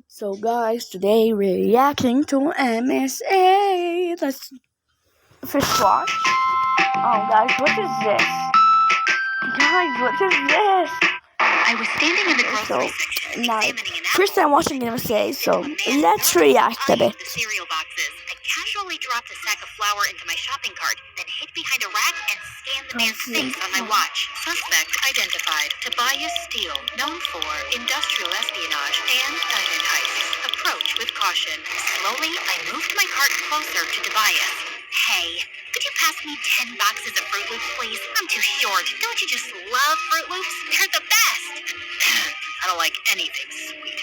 So guys, today we're reacting to MSA. Let's first watch. Oh guys, what is this? Guys, what is this? I was standing in the grocery section examining an apple. First time watching MSA, so let's react a bit. The cereal boxes. I casually dropped a sack of flour into my shopping cart, then hid behind a rack and scanned the man's face on my watch. Suspect identified. Tobias Steele, known for industrial espionage and diamond heists. Approach with caution. Slowly, I moved my cart closer to Tobias. Hey, could you pass me 10 boxes of Fruit Loops, please? I'm too short. Don't you just love Fruit Loops? They're the best. I don't like anything sweet.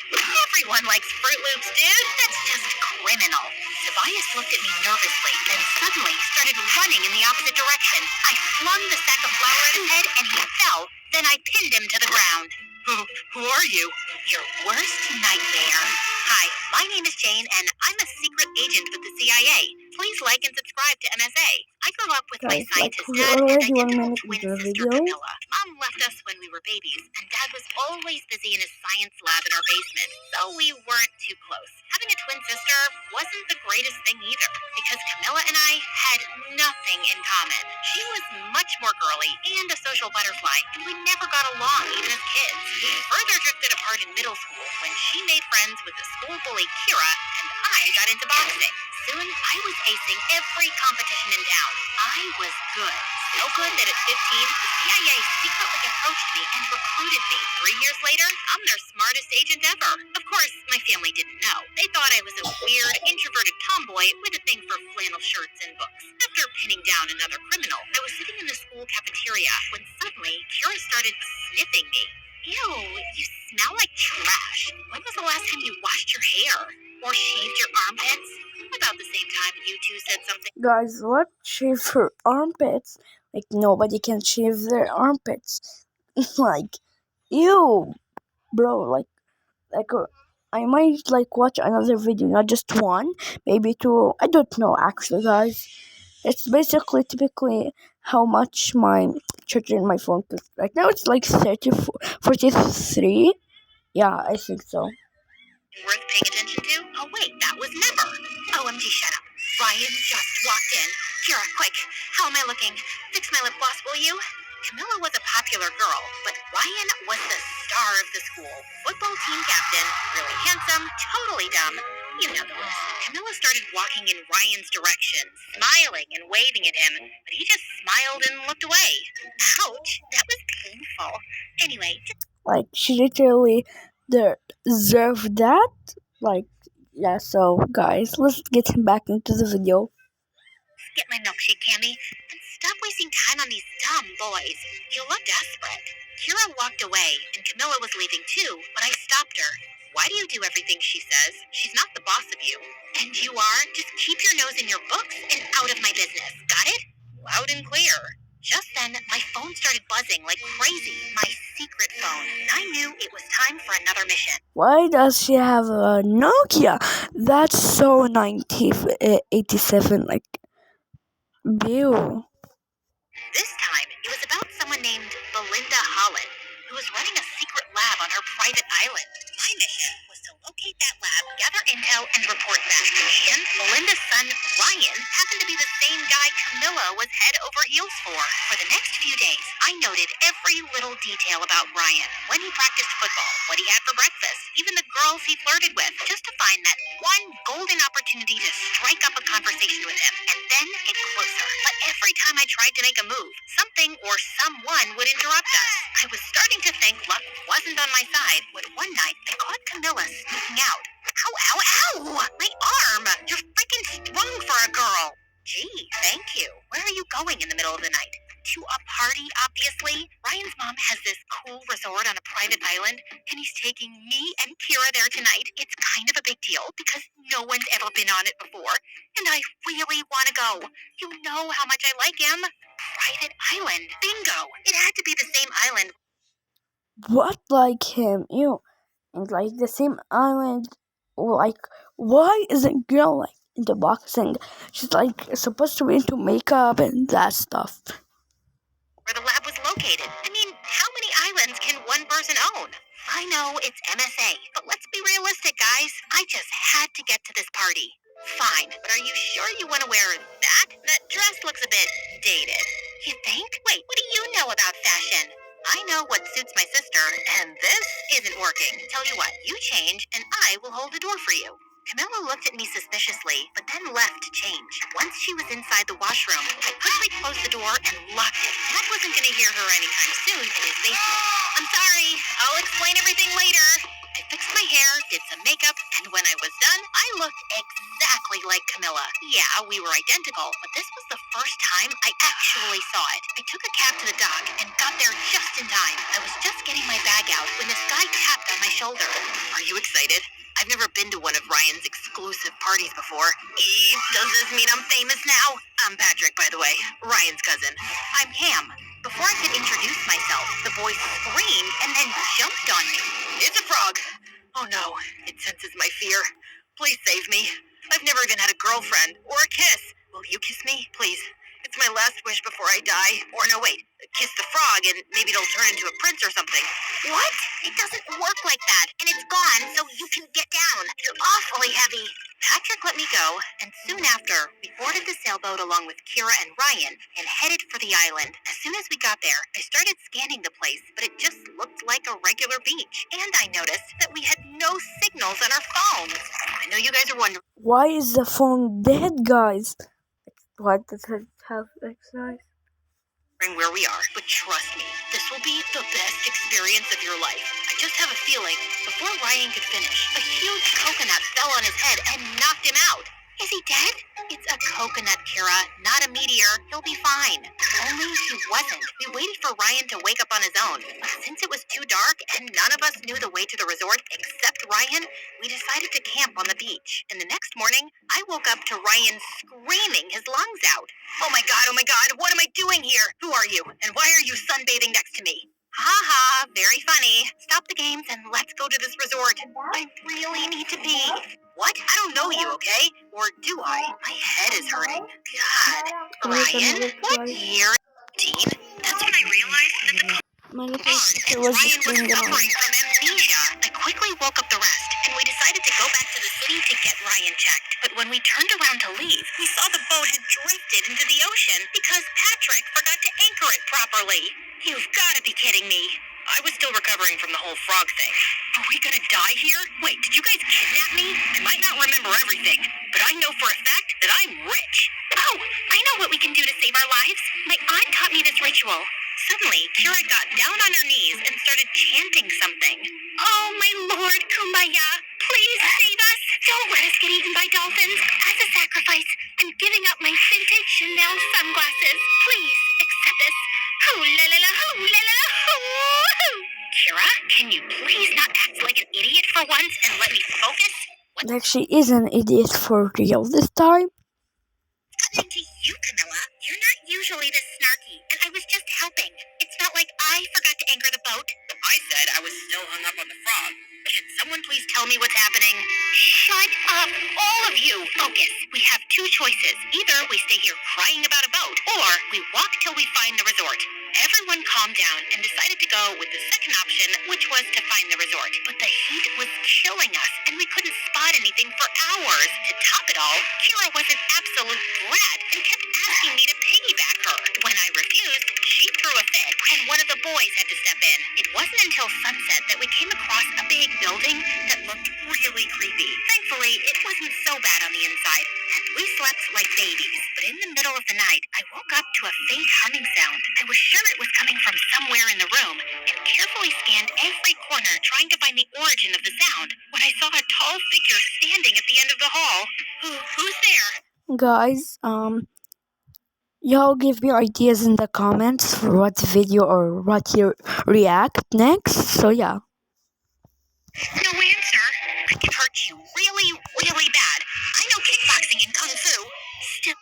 Everyone likes Fruit Loops, dude. That's just criminal. Tobias looked at me nervously, then suddenly started running in the opposite direction. I flung the sack of flour at his head, and he fell. Then I pinned him to the ground. Who are you? Your worst nightmare. Hi, my name is Jane, and I'm a secret agent with the CIA. Please like and subscribe to MSA. I grew up with my scientist dad and identical twin sister Camilla. Mom left us when we were babies, and Dad was always busy in his science lab in our basement, so we weren't too close. Having a twin sister wasn't the greatest thing either, because Camilla and I had nothing in common. She was much more girly and a social butterfly, and we never got along even as kids. We further drifted apart in middle school when she made friends with the school bully Kira, and I got into boxing. Soon, I was acing every competition in town. I was good. So good that at 15, the CIA secretly approached me and recruited me. 3 years later, I'm their smartest agent ever. Of course, my family didn't know. They thought I was a weird, introverted tomboy with a thing for flannel shirts and books. After pinning down another criminal, I was sitting in the school cafeteria when suddenly Kira started sniffing me. Ew, you smell like trash. When was the last time you washed your hair? Or shaved your armpits? About the same time you two said something. Guys, what? Shave her armpits? Like nobody can shave their armpits. Like, ew, bro. I might watch another video, not just one, maybe two. I don't know actually, guys. It's basically typically how much my charger in my phone. Right now it's like 43. Yeah, I think so. Worth paying attention to? Oh wait, that was never. OMG, shut up. Ryan just walked in. Kira, quick. How am I looking? Fix my lip gloss, will you? Camilla was a popular girl, but Ryan was the star of the school. Football team captain, really handsome, totally dumb. You know the rest. Camilla started walking in Ryan's direction, smiling and waving at him, but he just smiled and looked away. Ouch, that was painful. Anyway, like she literally deserved that. Yeah, so guys, let's get him back into the video. Get my milkshake, Cammy, and stop wasting time on these dumb boys. You look desperate. Kira walked away, and Camilla was leaving too, but I stopped her. Why do you do everything she says? She's not the boss of you. And you are? Just keep your nose in your books and out of my business. Got it? Loud and clear. Just then, my phone started buzzing like crazy. My secret phone. I knew it was time for another mission. Why does she have a Nokia? That's so 1987, like, ew. This time, it was about someone named Belinda Holland, who was running a secret lab on her private island. My mission was to locate that lab, gather intel, and report back. And Belinda's son, Ryan, happened to be the same guy Camilla was head over heels for. For the next few days, I noted every little detail about Ryan. When he practiced football, what he had for breakfast, even the girls he flirted with, just to find that one golden opportunity to strike up a conversation with him, and then get closer. But every time I tried to make a move, something or someone would interrupt us. I was starting to think luck wasn't on my side when one night I caught Camilla sneaking out. Ow, ow, ow! My arm! You're freaking strong for a girl! Gee, thank you. Where are you going in the middle of the night? To a party, obviously. Ryan's mom has this cool resort on a private island, and he's taking me and Kira there tonight. It's kind of a big deal because no one's ever been on it before, and I really want to go. You know how much I like him. Private island. Bingo. It had to be the same island. What, like him? Ew. And like the same island. Like, why isn't girl like into boxing? She's like supposed to be into makeup and that stuff. Where the lab was located. I mean, how many islands can one person own? I know it's MSA, but let's Let's be realistic, guys. I just had to get to this party. Fine, but are you sure you want to wear that? That dress looks a bit dated. You think? Wait, what do you know about fashion? I know what suits my sister, and this isn't working. Tell you what, you change, and I will hold the door for you. Camilla looked at me suspiciously, but then left to change. Once she was inside the washroom, I quickly closed the door and locked it. Dad wasn't going to hear her anytime soon in his basement. I'm sorry. I'll explain everything later. I fixed my hair, did some makeup, and when I was done, I looked exactly like Camilla. Yeah, we were identical, but this was the first time I actually saw it. I took a cab to the dock and got there just in time. I was just getting my bag out when this guy tapped on my shoulder. Are you excited? I've never been to one of Ryan's exclusive parties before. Does this mean I'm famous now? I'm Patrick, by the way, Ryan's cousin. I'm Cam. Before I could introduce myself, the boy screamed and then jumped on me. It's a frog. Oh no, it senses my fear. Please save me. I've never even had a girlfriend or a kiss. Will you kiss me, please? It's my last wish before I die. Or no, wait, kiss the frog and maybe it'll turn into a prince or something. What? It doesn't work like that, and it's gone, so you can get down. You're awfully heavy. Patrick let me go, and soon after, we boarded the sailboat along with Kira and Ryan and headed for the island. As soon as we got there, I started scanning the place, but it just looked like a regular beach. And I noticed that we had no signals on our phones. I know you guys are wondering Why is the phone dead, guys? What does it have exercise? where we are, but trust me, this will be the best experience of your life. I just have a feeling, before Ryan could finish, a huge coconut fell on his head and knocked him out. Is he dead? It's a coconut, Kira, not a meteor. He'll be fine. Only he wasn't. We waited for Ryan to wake up on his own. But since it was too dark and none of us knew the way to the resort except Ryan, we decided to camp on the beach. And the next morning, I woke up to Ryan screaming his lungs out. Oh my god, what am I doing here? Who are you? And why are you sunbathing next to me? Ha ha, very funny. Stop the games and let's go to this resort. I really need to pee. What? I don't know you, okay? Or do I? My head is hurting. God. Ryan? What year? 18? That's when I realized that the My little guard sister and was Ryan just was playing around. suffering from amnesia. I quickly woke up the rest, and we decided to go back to the city to get Ryan checked. But when we turned around to leave, we saw the boat had drifted into the ocean because Patrick forgot to anchor it properly. You've got to be kidding me. I was still recovering from the whole frog thing. Are we gonna die here? Wait, did you guys kidnap me? I might not remember everything, but I know for a fact that I'm rich. Oh, I know what we can do to save our lives. My aunt taught me this ritual. Suddenly, Kira got down on her knees and started chanting something. Oh, my Lord, Kumbaya, please save us. Don't let us get eaten by dolphins. As a sacrifice, I'm giving up my vintage Chanel sunglasses. Please accept this. Hoo la la la, hoo la la la, hoo. Kira, can you please not act like an idiot for once and let me focus? Like she is an idiot for real this time. What's happening to you, Camilla? You're not usually this snarky, and I was just helping. It's not like I forgot to anchor the boat. I said I was still hung up on the frog. Can someone please tell me what's happening? Shut up, all of you! Focus. We have two choices. Either we stay here crying about a boat, or we walk till we find the resort. Everyone calmed down and decided to go with the second option, which was to find the resort. But the heat was killing us, and we couldn't spot anything for hours. To top it all, Kira was an absolute brat and kept asking me to piggyback her. When I refused, she threw a fit, and one of the boys had to step in. It wasn't until sunset that we came across a big building that looked really creepy. Thankfully, it wasn't so bad on the inside, and we slept like babies. But in the middle of the night, I woke up to a faint humming sound. I was sure it was coming from somewhere in the room, and carefully scanned every corner trying to find the origin of the sound, when I saw a tall figure standing at the end of the hall. Who's there? Guys, y'all give me ideas in the comments for what video or what you react next. So yeah. No answer. I can hurt you really, really bad. I know kickboxing and kung fu. Still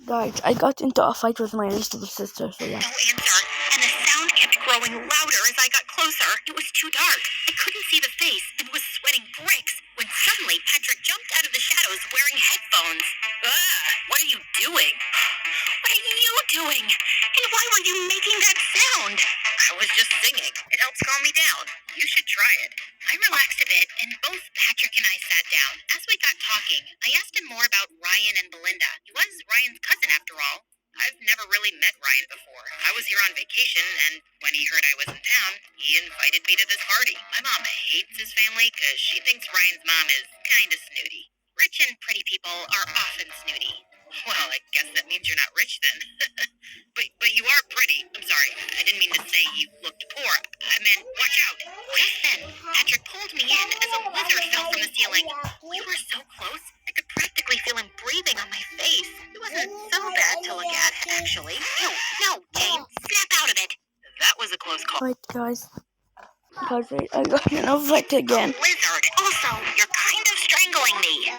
Guys, I got into a fight with my little sister, so yeah. no answer. And the sound kept growing louder as I got closer. It was too dark. I couldn't see the face and was sweating bricks when suddenly Patrick jumped out of the shadows wearing headphones. What are you doing? What are you doing? And why were you making that sound? I was just singing. It helps calm me down. You should try it. I relaxed a bit, and both down. As we got talking, I asked him more about Ryan and Belinda. He was Ryan's cousin after all. I've never really met Ryan before. I was here on vacation, and when he heard I was in town, he invited me to this party. My mom hates his family because she thinks Ryan's mom is kinda snooty. Rich and pretty people are often snooty. Well, I guess that means you're not rich then. But you are pretty. I'm sorry. I didn't mean to say you looked poor. I meant, watch out. Just then, Patrick pulled me in as a lizard fell from the ceiling. We were so close, I could practically feel him breathing on my face. It wasn't so bad to look at, actually. Ew, no, Jane, snap out of it. That was a close call. Wait, guys. Guys, wait, I got an fight again. Lizard. Also, you're kind of strangling me.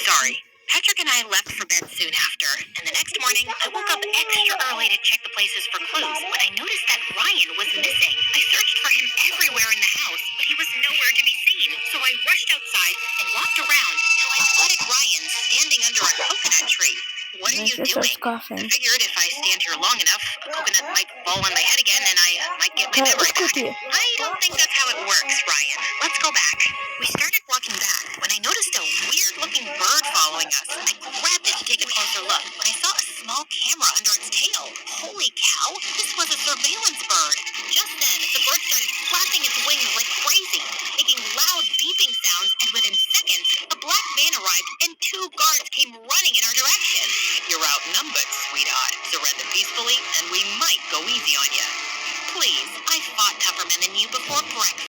Sorry. Patrick and I left for bed soon after, and the next morning, I woke up extra early to check the places for clues when I noticed that Ryan was missing. I searched for him everywhere in the house, but he was nowhere to be seen. So I rushed outside and walked around till I spotted Ryan standing under a coconut tree. What are you doing? Coughing. I figured if I stand here long enough, a coconut might fall on my head again and I might get my memory back. I don't think that's how it works, Ryan. Let's go back. We started walking back when I noticed a weird-looking bird following us. I grabbed it to take a closer look, but I saw a small camera under its tail. Holy cow, this was a surveillance bird. Just then, the bird started flapping its wings like crazy, making loud beeping sounds, and within seconds, a black van arrived and 2 guards came running in our direction. You're outnumbered, sweetheart. Surrender peacefully, and we might go easy on you. Please, I fought tougher men than you before breakfast.